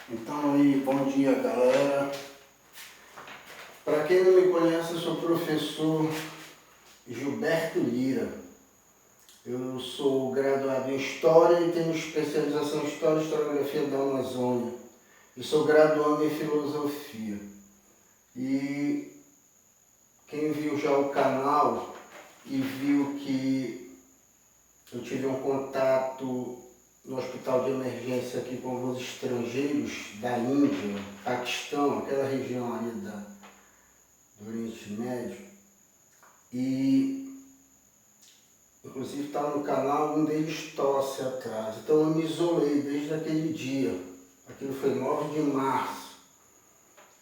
Então aí, bom dia galera. Para quem não me conhece, eu sou o professor Gilberto Lira. Eu sou graduado em História e tenho especialização em História e Historiografia da Amazônia. E sou graduando em Filosofia. E quem viu já o canal e viu que eu tive um contato no hospital de emergência aqui com alguns estrangeiros da Índia, Paquistão, aquela região ali do Oriente Médio, e inclusive está no canal, um deles tosse atrás. Então eu me isolei desde aquele dia, aquilo foi 9 de março,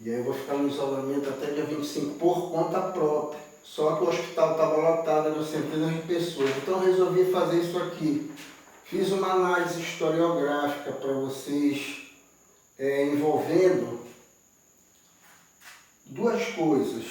e aí eu vou ficar no isolamento até dia 25 por conta própria. Só que o hospital estava lotado, eram centenas de pessoas, então eu resolvi fazer isso aqui. Fiz uma análise historiográfica para vocês, envolvendo duas coisas.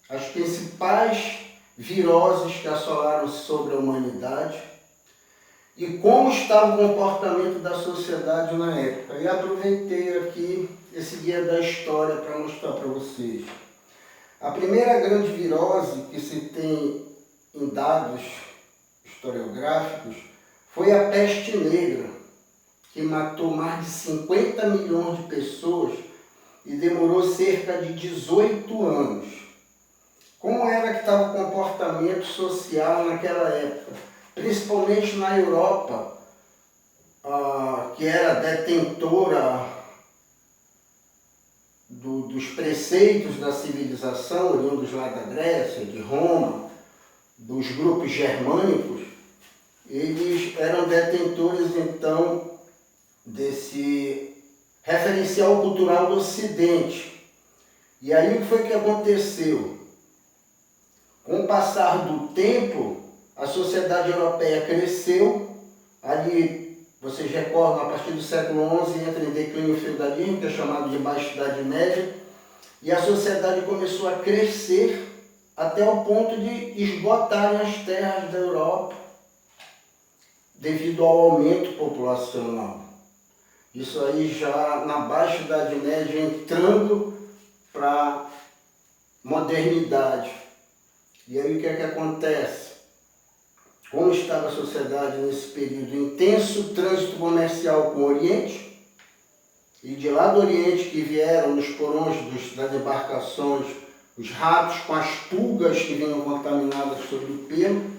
As principais viroses que assolaram sobre a humanidade e como estava o comportamento da sociedade na época. E aproveitei aqui esse guia da história para mostrar para vocês. A primeira grande virose que se tem em dados historiográficos foi a peste negra, que matou mais de 50 milhões de pessoas e demorou cerca de 18 anos. Como era que estava o comportamento social naquela época? Principalmente na Europa, que era detentora dos preceitos da civilização, oriundos lá da Grécia, de Roma, dos grupos germânicos. Eles eram detentores, então, desse referencial cultural do Ocidente. E aí o que foi que aconteceu? Com o passar do tempo, a sociedade europeia cresceu. Ali, vocês recordam, a partir do século XI entra em declínio o feudalismo, que é chamado de Baixa Idade Média, e a sociedade começou a crescer até o ponto de esgotarem as terras da Europa, devido ao aumento populacional. Isso aí já na Baixa Idade Média, entrando para a modernidade. E aí o que é que acontece? Como estava a sociedade nesse período? Intenso trânsito comercial com o Oriente, e de lá do Oriente que vieram nos porões das embarcações os ratos com as pulgas que vinham contaminadas sobre o pelo.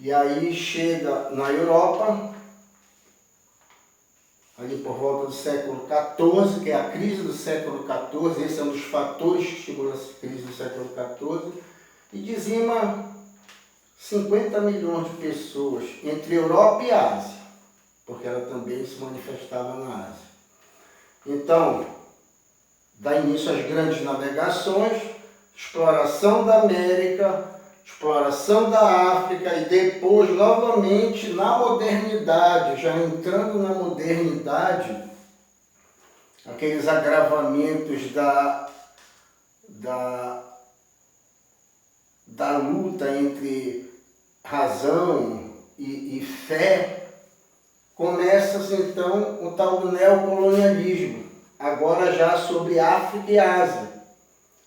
E aí chega na Europa, ali por volta do século XIV, que é a crise do século XIV, esse é um dos fatores que estimula a crise do século XIV, e dizima 50 milhões de pessoas entre Europa e Ásia, porque ela também se manifestava na Ásia. Então, dá início às grandes navegações, exploração da América, exploração da África e depois, novamente, na modernidade, já entrando na modernidade, aqueles agravamentos da luta entre razão e fé, começa-se então o tal do neocolonialismo, agora já sobre África e Ásia.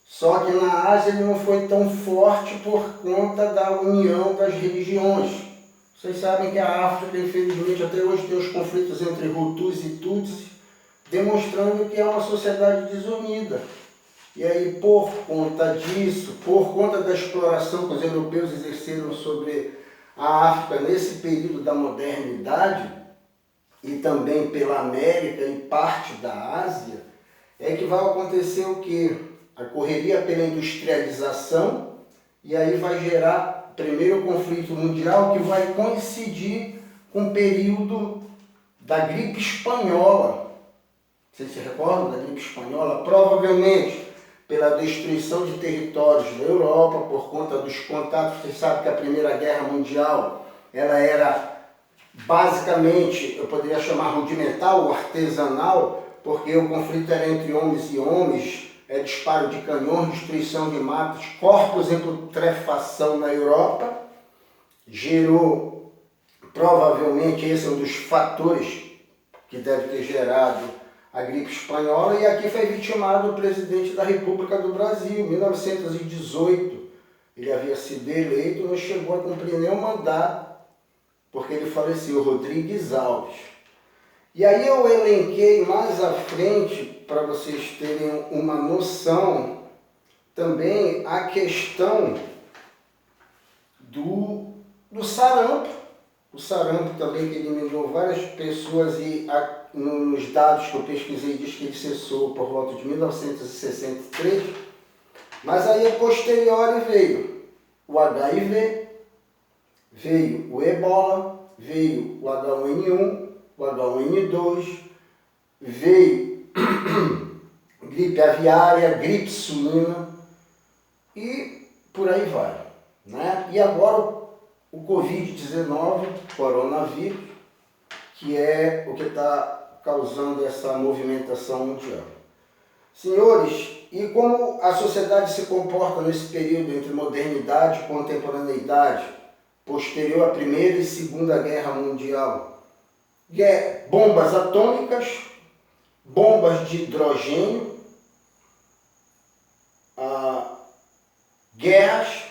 Só que na Ásia ele não foi tão forte por conta da união das religiões. Vocês sabem que a África, infelizmente, até hoje tem os conflitos entre Hutus e Tutsis, demonstrando que é uma sociedade desunida. E aí, por conta disso, por conta da exploração que os europeus exerceram sobre a África nesse período da modernidade, e também pela América e parte da Ásia, é que vai acontecer o quê? A correria pela industrialização, e aí vai gerar o primeiro conflito mundial, que vai coincidir com o período da gripe espanhola. Vocês se recordam da gripe espanhola? Provavelmente pela destruição de territórios da Europa, por conta dos contatos. Vocês sabem que a Primeira Guerra Mundial ela era basicamente, eu poderia chamar rudimentar ou artesanal, porque o conflito era entre homens e homens, disparo de canhões, destruição de matas, corpos em putrefação na Europa, gerou, provavelmente esse é um dos fatores que deve ter gerado a gripe espanhola, e aqui foi vitimado o presidente da República do Brasil, em 1918. Ele havia sido eleito, não chegou a cumprir nenhum mandato, porque ele faleceu, Rodrigues Alves. E aí eu elenquei mais à frente, para vocês terem uma noção, também a questão do sarampo. O sarampo também, que eliminou várias pessoas, e nos dados que eu pesquisei diz que ele cessou por volta de 1963. Mas aí a posteriori veio o HIV, veio o ebola, veio o H1N1, o H1N2, veio gripe aviária, gripe suína e por aí vai, né? E agora o Covid-19, coronavírus, que é o que está causando essa movimentação mundial. Senhores, e como a sociedade se comporta nesse período entre modernidade e contemporaneidade, posterior à Primeira e Segunda Guerra Mundial? Bombas atômicas, bombas de hidrogênio, guerras,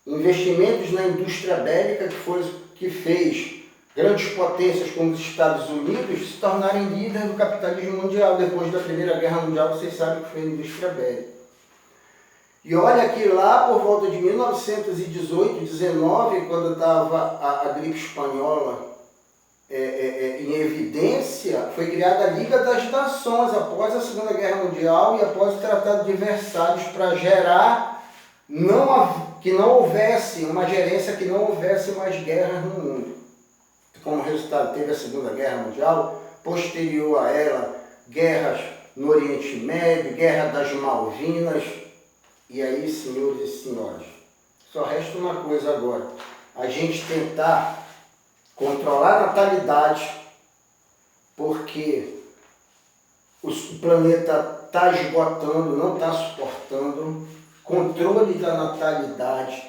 investimentos na indústria bélica, que fez grandes potências como os Estados Unidos se tornarem líderes do capitalismo mundial. Depois da Primeira Guerra Mundial, vocês sabem que foi a indústria bélica. E olha que lá por volta de 1918, 19, quando estava a gripe espanhola em evidência, foi criada a Liga das Nações após a Segunda Guerra Mundial e após o Tratado de Versalhes, para gerar que não houvesse uma gerência, que não houvesse mais guerras no mundo. Como resultado, teve a Segunda Guerra Mundial, posterior a ela, guerras no Oriente Médio, Guerra das Malvinas. E aí, senhores e senhoras, só resta uma coisa agora: a gente tentar controlar a natalidade, porque o planeta está esgotando, não está suportando. Controle da natalidade,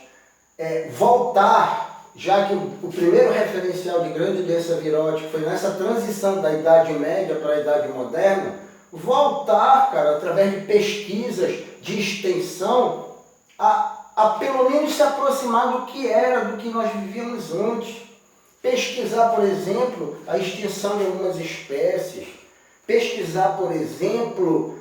voltar, já que o primeiro referencial de grande doença virótica foi nessa transição da Idade Média para a Idade Moderna, voltar, cara, através de pesquisas de extensão, a pelo menos se aproximar do que era, do que nós vivíamos antes. Pesquisar, por exemplo, a extinção de algumas espécies, pesquisar, por exemplo,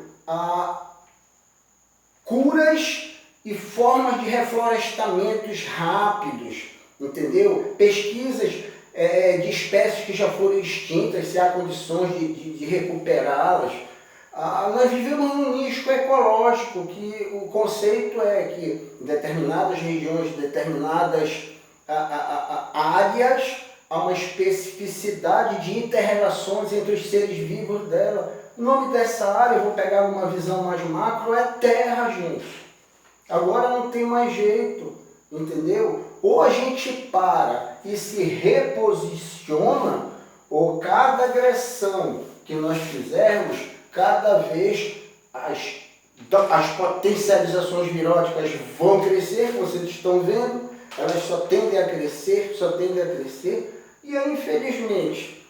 curas e formas de reflorestamentos rápidos, entendeu? Pesquisas de espécies que já foram extintas, se há condições de recuperá-las. Nós vivemos num nicho ecológico, que o conceito é que em determinadas regiões, determinadas áreas, há uma especificidade de inter-relações entre os seres vivos dela. O nome dessa área, eu vou pegar uma visão mais macro, é terra, gente. Agora não tem mais jeito, entendeu? Ou a gente para e se reposiciona, ou cada agressão que nós fizermos, cada vez as potencializações viróticas vão crescer, vocês estão vendo, elas só tendem a crescer, e aí, infelizmente,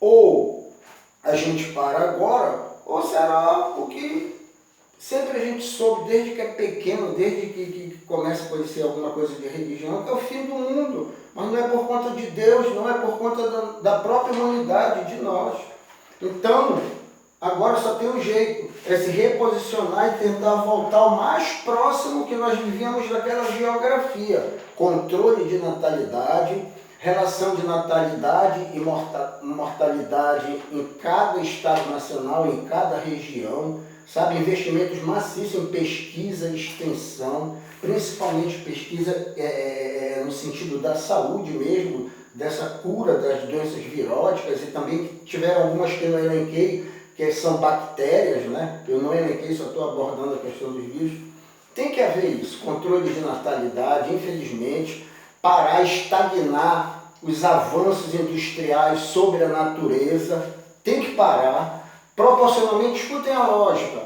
ou a gente para agora, ou será o que sempre a gente soube desde que é pequeno, desde que começa a conhecer alguma coisa de religião, que é o fim do mundo. Mas não é por conta de Deus, não é por conta da própria humanidade, de nós. Então, agora só tem um jeito, é se reposicionar e tentar voltar o mais próximo que nós vivíamos daquela geografia. Controle de natalidade, relação de natalidade e mortalidade em cada estado nacional, em cada região, sabe? Investimentos maciços em pesquisa e extensão, principalmente pesquisa no sentido da saúde mesmo, dessa cura das doenças viróticas, e também tiveram algumas que eu não elenquei, que são bactérias, né? Eu não elenquei, só estou abordando a questão dos vírus. Tem que haver isso, controle de natalidade, infelizmente, parar, estagnar os avanços industriais sobre a natureza, tem que parar. Proporcionalmente, escutem a lógica.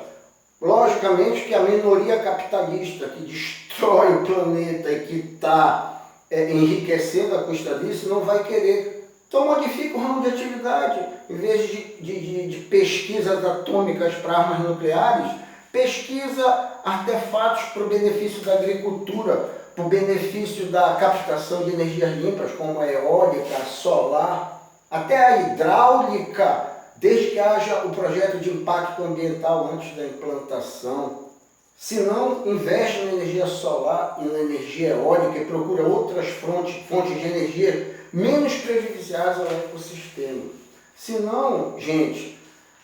Logicamente que a minoria capitalista que destrói o planeta e que está enriquecendo à custa disso, não vai querer Então modifica o ramo de atividade. Em vez de pesquisas atômicas para armas nucleares, pesquisa artefatos para o benefício da agricultura, para o benefício da captação de energias limpas, como a eólica, a solar, até a hidráulica, desde que haja o projeto de impacto ambiental antes da implantação. Se não, investe na energia solar e na energia eólica e procura outras fontes de energia menos prejudiciais ao ecossistema. Se não, gente,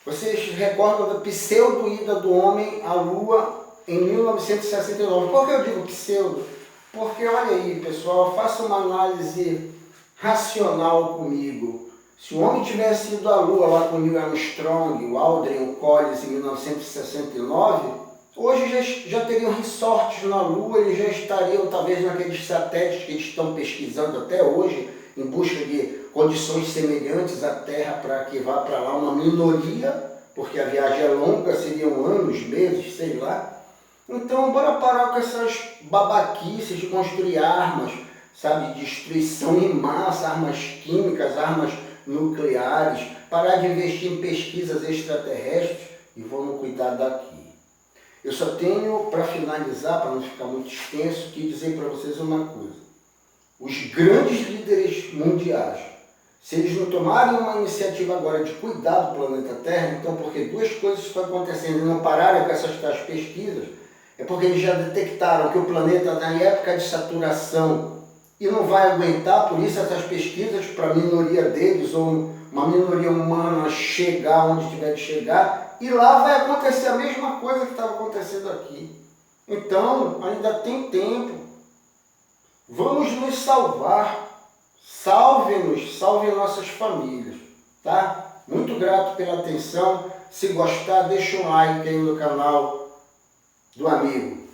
vocês recordam da pseudo-ida do homem à Lua em 1969. Por que eu digo pseudo? Porque, olha aí, pessoal, faça uma análise racional comigo. Se o homem tivesse ido à Lua lá com o Neil Armstrong, o Aldrin, o Collins em 1969, hoje já teriam resorts na Lua, eles já estariam talvez naqueles satélites que eles estão pesquisando até hoje, em busca de condições semelhantes à Terra para que vá para lá uma minoria, porque a viagem é longa, seriam anos, meses, sei lá. Então, bora parar com essas babaquices de construir armas, sabe, destruição em massa, armas químicas, armas nucleares, parar de investir em pesquisas extraterrestres e vamos cuidar daqui. Eu só tenho, para finalizar, para não ficar muito extenso, que dizer para vocês uma coisa. Os grandes líderes mundiais, se eles não tomarem uma iniciativa agora de cuidar do planeta Terra, então porque duas coisas estão acontecendo e não pararam com essas tais pesquisas, é porque eles já detectaram que o planeta está em época de saturação e não vai aguentar, por isso essas pesquisas para a minoria deles, ou uma minoria humana chegar onde tiver de chegar, e lá vai acontecer a mesma coisa que estava acontecendo aqui. Então, ainda tem tempo. Vamos nos salvar. Salve-nos, salve nossas famílias, tá? Muito grato pela atenção. Se gostar, deixa um like aí no canal do amigo.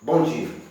Bom dia.